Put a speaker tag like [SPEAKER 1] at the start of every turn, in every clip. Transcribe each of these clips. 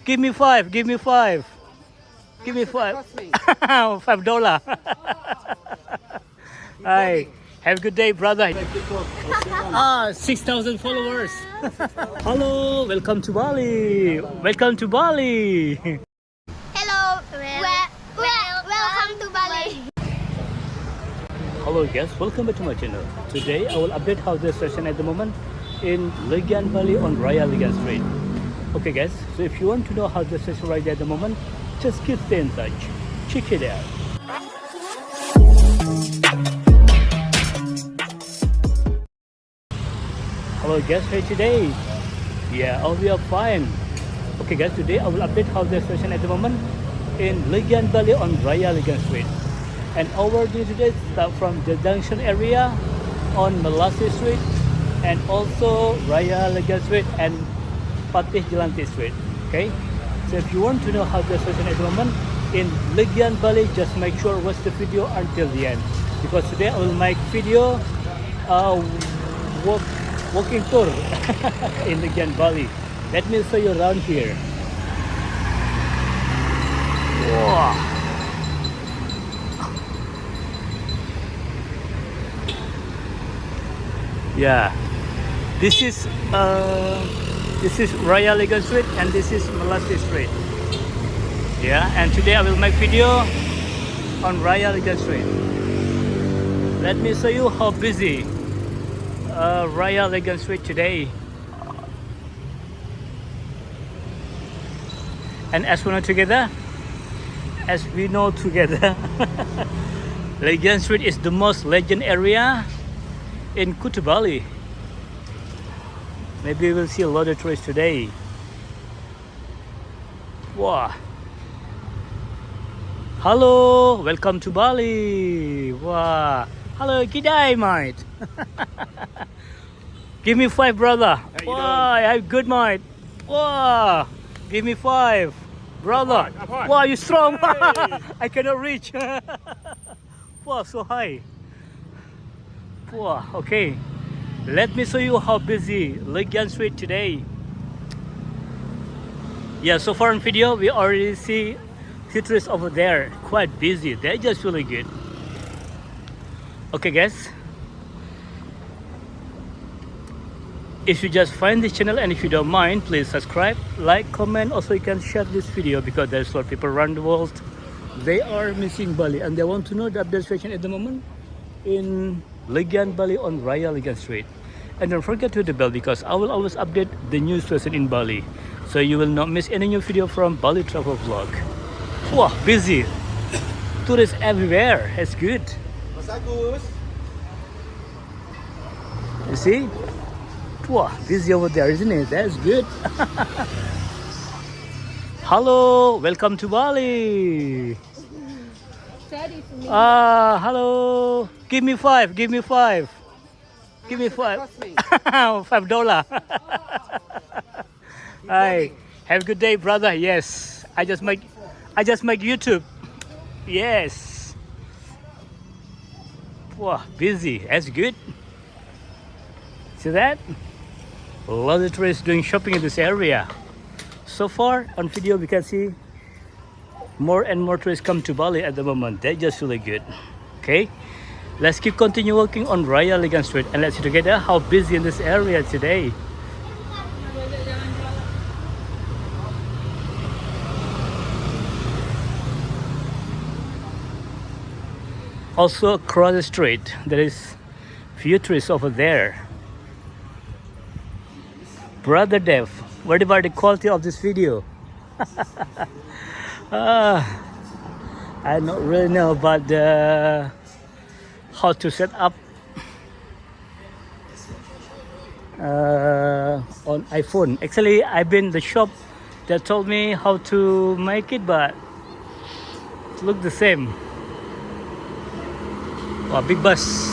[SPEAKER 1] Give me five. Give me five. Give me five. $5. Hi. Have a good day, brother. 6,000 followers. Hello. Welcome to Bali. Welcome to Bali.
[SPEAKER 2] Hello, welcome to Bali.
[SPEAKER 1] Hello guys, welcome back to my channel. Today I will update how the session at the moment in Legian Bali on Raya Legian Street. Okay guys, so if you want to know how the session right there at the moment, just keep stay in touch. Check it out. Hello guys, hey today. Yeah, all we are fine. Okay guys, today I will update how the session at the moment in Legian Bali on Raya Legian Street. And over today start from the junction area on Melasi Street and also Raya Legian Street and Patih Jalanti Street. Okay, so if you want to know how the session at the moment in Legian Bali, just make sure watch the video until the end, because today I will make video walking tour in Legian Bali. Let me show you around here. Wow. Yeah, this is Raya Legian Street and this is Melasi Street. Yeah, and today I will make video on Raya Legian Street. Let me show you how busy Raya Legian Street today. And as we know together, Legian Street is the most legend area in Kuta Bali. Maybe we'll see a lot of tourists today. Wow. Hello, welcome to Bali. Wow. Hello, g'day, mate. Give me five, brother. Wow, I'm good, mate. Wow. Give me five, brother. Wow, you strong. I cannot reach. Wow, so high. Wow, okay. Let me show you how busy Legian Street today. Yeah, so far in video we already see few tourists over there, quite busy. They're just really good. Okay guys, if you just find this channel and if you don't mind, please subscribe, like, comment. Also you can share this video because there's a lot of people around the world. They are missing Bali and they want to know the update situation at the moment in Legian Bali on Raya Legian Street. And don't forget to hit the bell because I will always update the new situation in Bali, so you will not miss any new video from Bali travel vlog. Wow, busy. Tourists everywhere. It's good. You see? Wow, busy over there, isn't it? That's good. Hello, welcome to Bali. Hello. Give me five. Give me five. Give me five. $5. Hi. Have a good day, brother. Yes. I just make YouTube. Yes. Wow, busy. That's good. See that? A lot of tourists doing shopping in this area. So far on video we can see more and more tourists come to Bali at the moment. They're just really good. Okay, let's continue walking on Raya Legian Street and let's see together how busy in this area today. Also across the street there is few tourists over there. Brother Dev, what about the quality of this video? I don't really know about how to set up on iPhone. Actually, I've been the shop that told me how to make it, but it looked the same. Wow, big bus.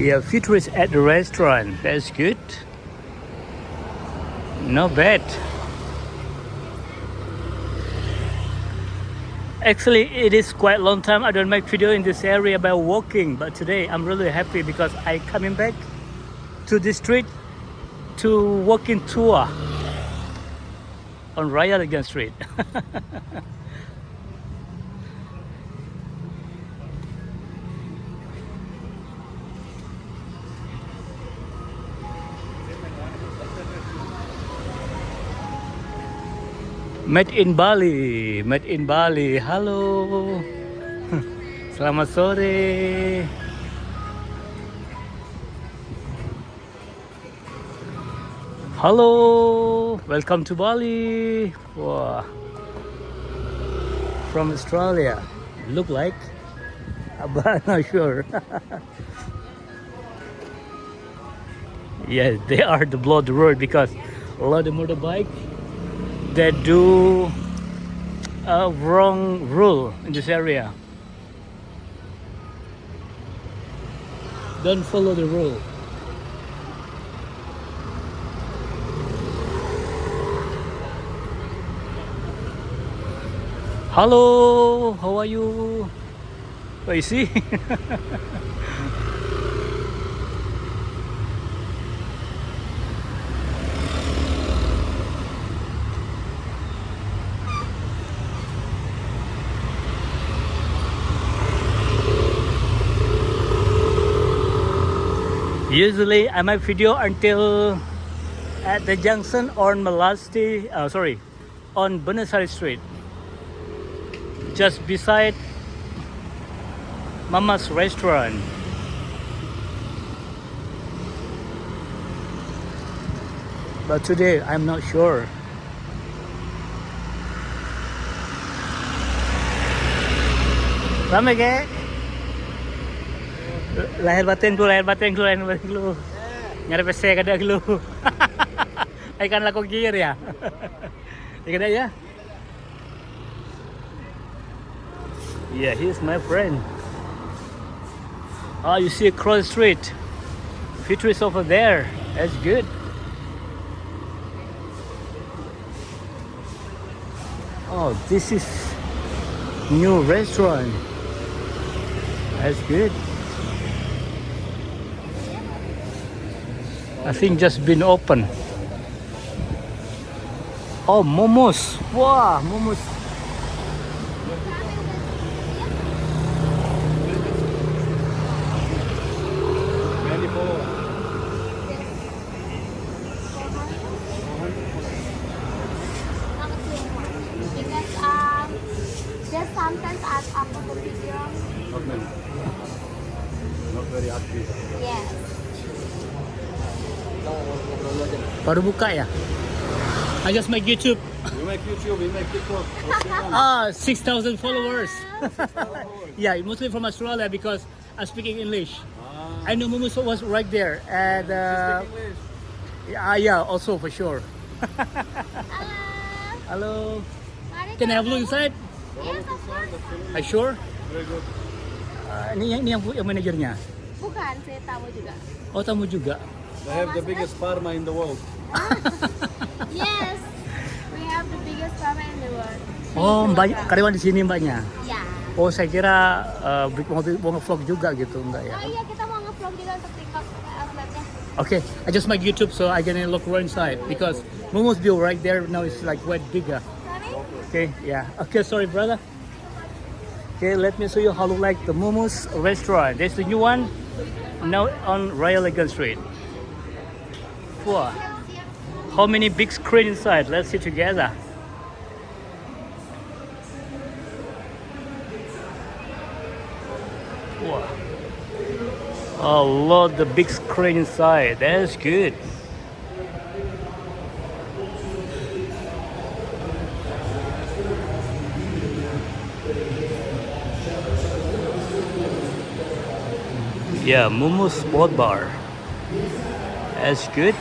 [SPEAKER 1] Yeah, futurists at the restaurant. That's good. Not bad. Actually, it is quite a long time I don't make video in this area about walking, but today I'm really happy because I coming back to this street to walking tour on Raya Legian Street. Made in Bali, made in Bali. Halo, selamat sore. Hello, welcome to Bali. Wow. From Australia. Look like, but I'm not sure. Yes, they are the blow the road because a lot of motorbike that do a wrong rule in this area. Don't follow the rule. Hello, how are you? Oh, you see? Usually I make video until at the junction on on Buenos Aires Street, just beside Mama's restaurant. But today I'm not sure. Rame kek? Lahir batin ku. Nyari PC kada lu. Ikan laku gear ya. Ikan ya. Yeah, he's my friend. Oh, you see across the street. Futurist over there. That's good. Oh, this is new restaurant. That's good. I think just been open. Oh, Moo Moos. Wow, Moo Moos.
[SPEAKER 2] Just sometimes add up on the video.
[SPEAKER 3] Not very active.
[SPEAKER 2] Yes.
[SPEAKER 1] Baru buka ya? I just make YouTube.
[SPEAKER 3] We make YouTube, we make TikTok.
[SPEAKER 1] 6,000 followers. Yeah, mostly from Australia because I'm speaking English. I know Moo Moos was right there. And
[SPEAKER 3] English.
[SPEAKER 1] yeah, also for sure.
[SPEAKER 2] Hello.
[SPEAKER 1] Hello. Can I have a look inside?
[SPEAKER 2] Yes, of course.
[SPEAKER 1] Are you sure?
[SPEAKER 3] Very good.
[SPEAKER 1] Ini yang manajernya.
[SPEAKER 2] Bukan, saya tamu juga.
[SPEAKER 1] Oh, tamu juga.
[SPEAKER 3] They have the biggest Padma in the world.
[SPEAKER 2] Yes, we have the biggest farmer in the world.
[SPEAKER 1] Oh, mbak karyawan di sini mbaknya.
[SPEAKER 2] Ya.
[SPEAKER 1] Oh, saya kira mau nge-vlog juga gitu, enggak ya?
[SPEAKER 2] Oh iya, kita mau nge-vlog juga untuk TikTok outletnya.
[SPEAKER 1] Okay, I just make YouTube so I can look right inside because Moo Moos view right there now is like way bigger.
[SPEAKER 2] Sorry?
[SPEAKER 1] Okay, yeah. Okay, sorry, brother. Okay, let me show you how look like the Moo Moos restaurant. There's the new one now on Raya Legian Street. Wow. How many big screen inside? Let's see together. Wow. Oh, Lord, the big screen inside. That's good. Yeah, Moo Moos Sport Bar. That's good.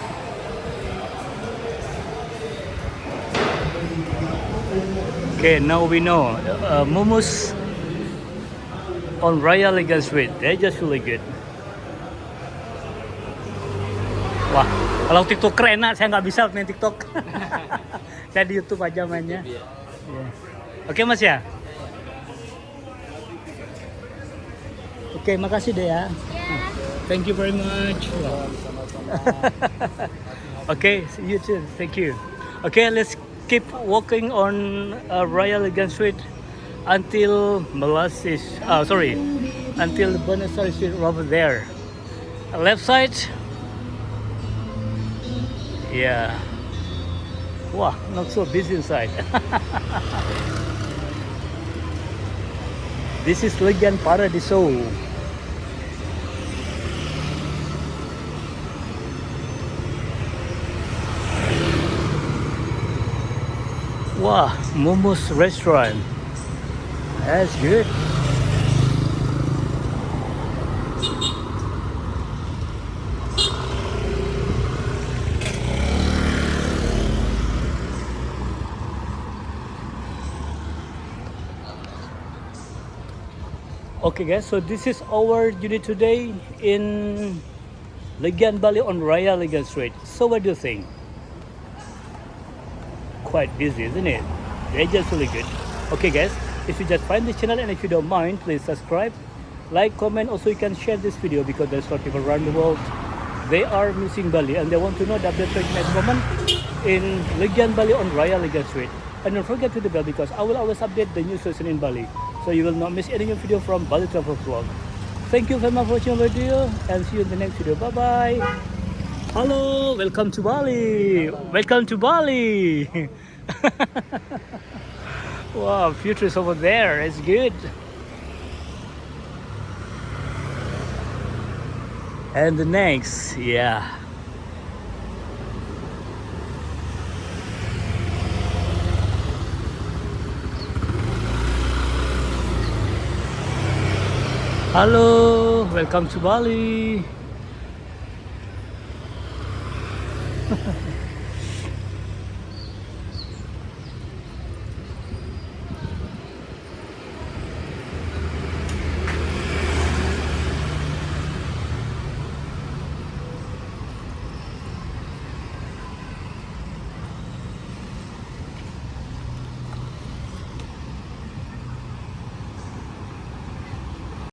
[SPEAKER 1] Okay, now we know Moo Moos on Raya Legian Street. They're just really good. Wah, kalau TikToker enak, saya nggak bisa main TikTok. Saya di YouTube aja mainnya. Iya. Oke Mas ya. Oke, makasih deh ya.
[SPEAKER 2] Yeah.
[SPEAKER 1] Thank you very much. Okay, see you too. Thank you. Okay, let's keep walking on Raya Legian Street until until Buenos Street over there. Left side. Yeah. Wow, not so busy inside. This is Legian Paradiso. Wow, Moo Moo's restaurant. That's good. Okay guys, so this is our journey today in Legian Bali on Raya Legian Street. So what do you think? Quite busy, isn't it? They're just really good. Okay guys, if you just find this channel and if you don't mind, please subscribe, like, comment. Also you can share this video because there's a lot of people around the world. They are missing Bali and they want to know the update at the moment in Legian Bali on Raya Legian Street. And don't forget to the bell because I will always update the new station in Bali, so you will not miss any new video from Bali Travel Vlog. Thank you very much for watching the video and see you in the next video. Bye bye. Hello, welcome to Bali. Welcome to Bali. Wow, future is over there. It's good. And the next, yeah. Hello, welcome to Bali.